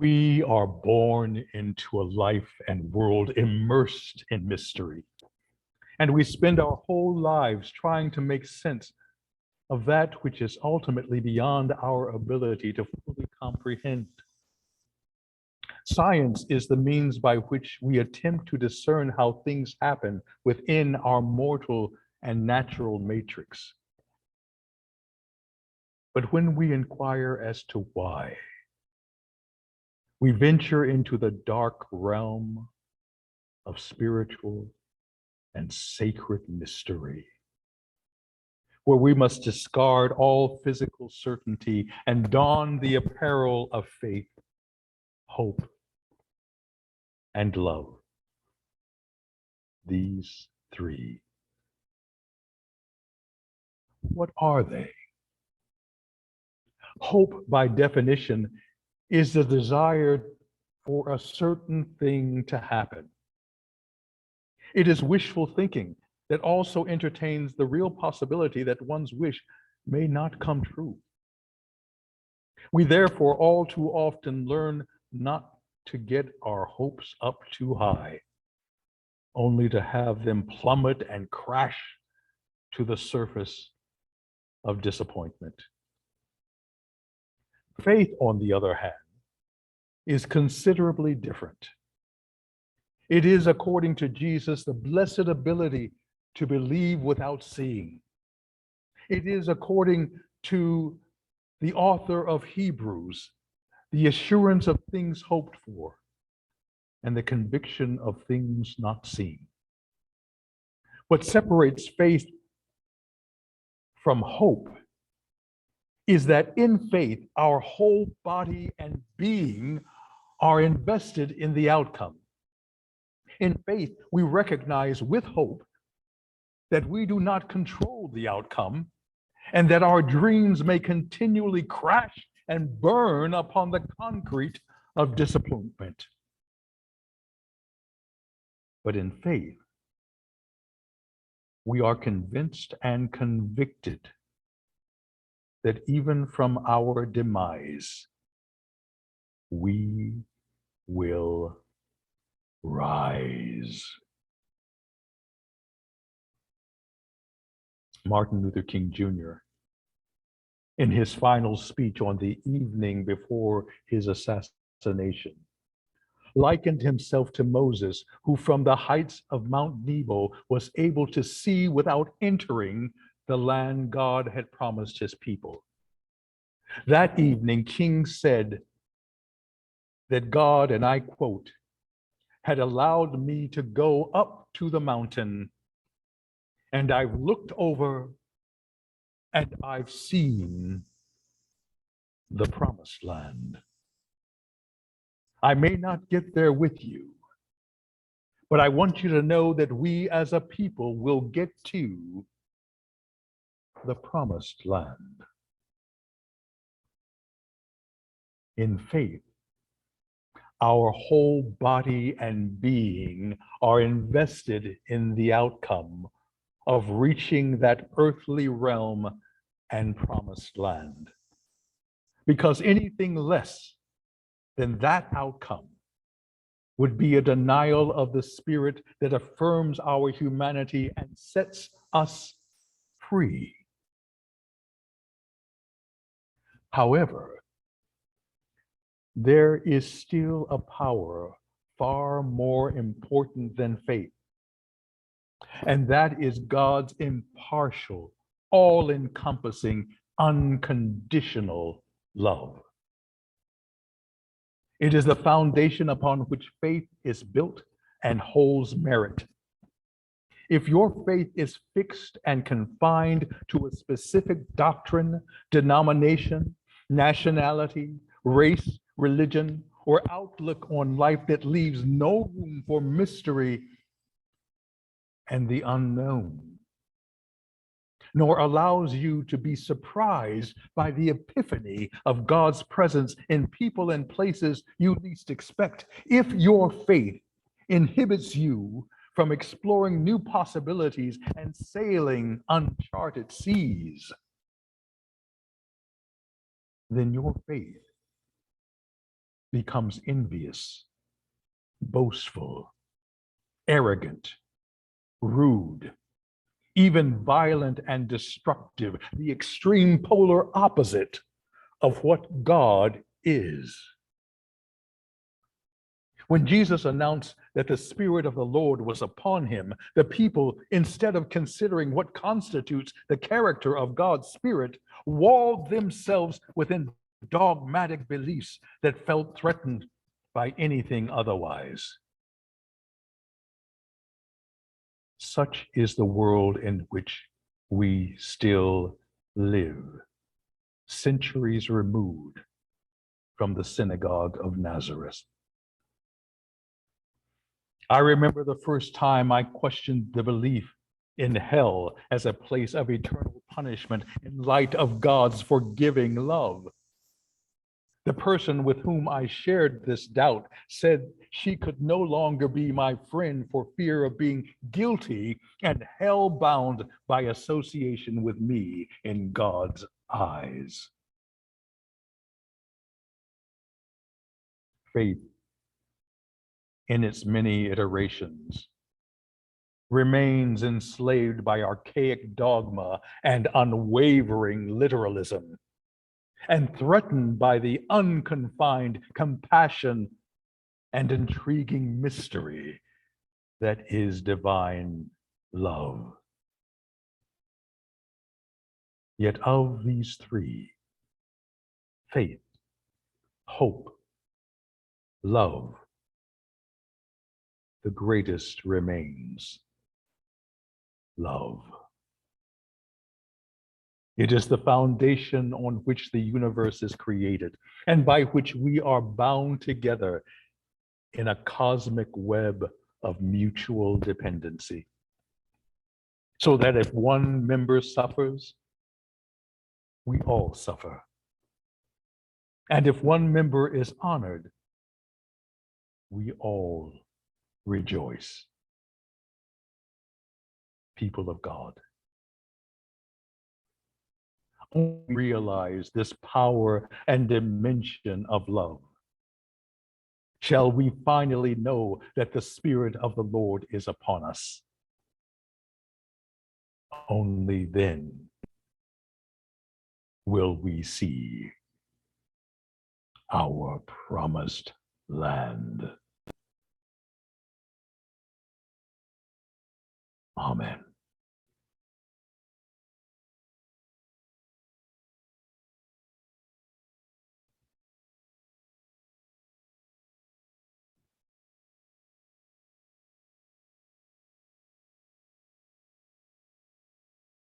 We are born into a life and world immersed in mystery, and we spend our whole lives trying to make sense of that which is ultimately beyond our ability to fully comprehend. Science is the means by which we attempt to discern how things happen within our mortal and natural matrix. But when we inquire as to why, we venture into the dark realm of spiritual and sacred mystery, where we must discard all physical certainty and don the apparel of faith, hope, and love. These three. What are they? Hope, by definition, is the desire for a certain thing to happen. It is wishful thinking that also entertains the real possibility that one's wish may not come true. We therefore all too often learn not to get our hopes up too high, only to have them plummet and crash to the surface of disappointment. Faith, on the other hand, is considerably different. It is, according to Jesus, the blessed ability to believe without seeing. It is, according to the author of Hebrews, the assurance of things hoped for and the conviction of things not seen. What separates faith from hope is that in faith, our whole body and being are invested in the outcome. In faith, we recognize with hope that we do not control the outcome and that our dreams may continually crash and burn upon the concrete of disappointment. But in faith, we are convinced and convicted that even from our demise, we will rise. Martin Luther King Jr., in his final speech on the evening before his assassination, likened himself to Moses, who from the heights of Mount Nebo was able to see without entering the land God had promised his people. That evening, King said that God, and I quote, had allowed me to go up to the mountain, and I've looked over and I've seen the promised land. I may not get there with you, but I want you to know that we as a people will get to the promised land. In faith, our whole body and being are invested in the outcome of reaching that earthly realm and promised land. Because anything less than that outcome would be a denial of the spirit that affirms our humanity and sets us free. However, there is still a power far more important than faith, and that is God's impartial, all-encompassing, unconditional love. It is the foundation upon which faith is built and holds merit. If your faith is fixed and confined to a specific doctrine, denomination, nationality, race, religion, or outlook on life that leaves no room for mystery and the unknown, nor allows you to be surprised by the epiphany of God's presence in people and places you least expect, if your faith inhibits you from exploring new possibilities and sailing uncharted seas, then your faith becomes envious, boastful, arrogant, rude, even violent and destructive, the extreme polar opposite of what God is. When Jesus announced that the Spirit of the Lord was upon him, the people, instead of considering what constitutes the character of God's Spirit, walled themselves within dogmatic beliefs that felt threatened by anything otherwise. Such is the world in which we still live, centuries removed from the synagogue of Nazareth. I remember the first time I questioned the belief in hell as a place of eternal punishment in light of God's forgiving love. The person with whom I shared this doubt said she could no longer be my friend for fear of being guilty and hell-bound by association with me in God's eyes. Faith, in its many iterations, remains enslaved by archaic dogma and unwavering literalism, and threatened by the unconfined compassion and intriguing mystery that is divine love. Yet of these three, faith, hope, love, the greatest remains love. It is the foundation on which the universe is created and by which we are bound together in a cosmic web of mutual dependency. So that if one member suffers, we all suffer. And if one member is honored, we all rejoice. People of God, realize this power and dimension of love, shall we finally know that the Spirit of the Lord is upon us. Only then will we see our promised land. Amen.